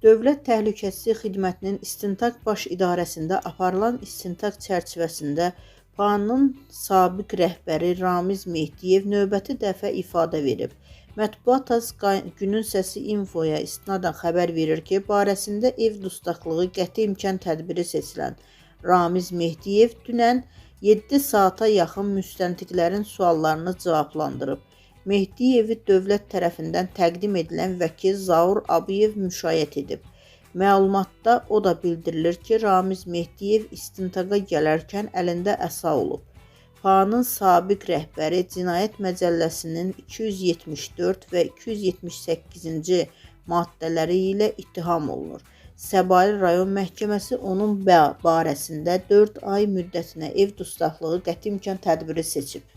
Dövlət Təhlükəsizlik Xidmətinin İstintaq Baş İdarəsində aparılan istintaq çərçivəsində PAN-ın sabiq rəhbəri Ramiz Mehdiyev növbəti dəfə ifadə verib. Mətbuat Günün Səsi İnfoya istinadən xəbər verir ki, barəsində ev dustaqlığı qəti imkan tədbiri seçilən Ramiz Mehdiyev dünən 7 saata yaxın müstəntiqlərin suallarını cavablandırıb. Mehdiyevi dövlət tərəfindən təqdim edilən vəkil Zaur Abiyev müşayiət edib. Məlumatda o da bildirilir ki, Ramiz Mehdiyev istintaqa gələrkən əlində əsa olub. PAN-ın sabiq rəhbəri Cinayət Məcəlləsinin 274 və 278-ci maddələri ilə ittiham olunur. Səbail rayon məhkəməsi onun barəsində 4 ay müddətinə ev dustaqlığı qəti imkan tədbiri seçib.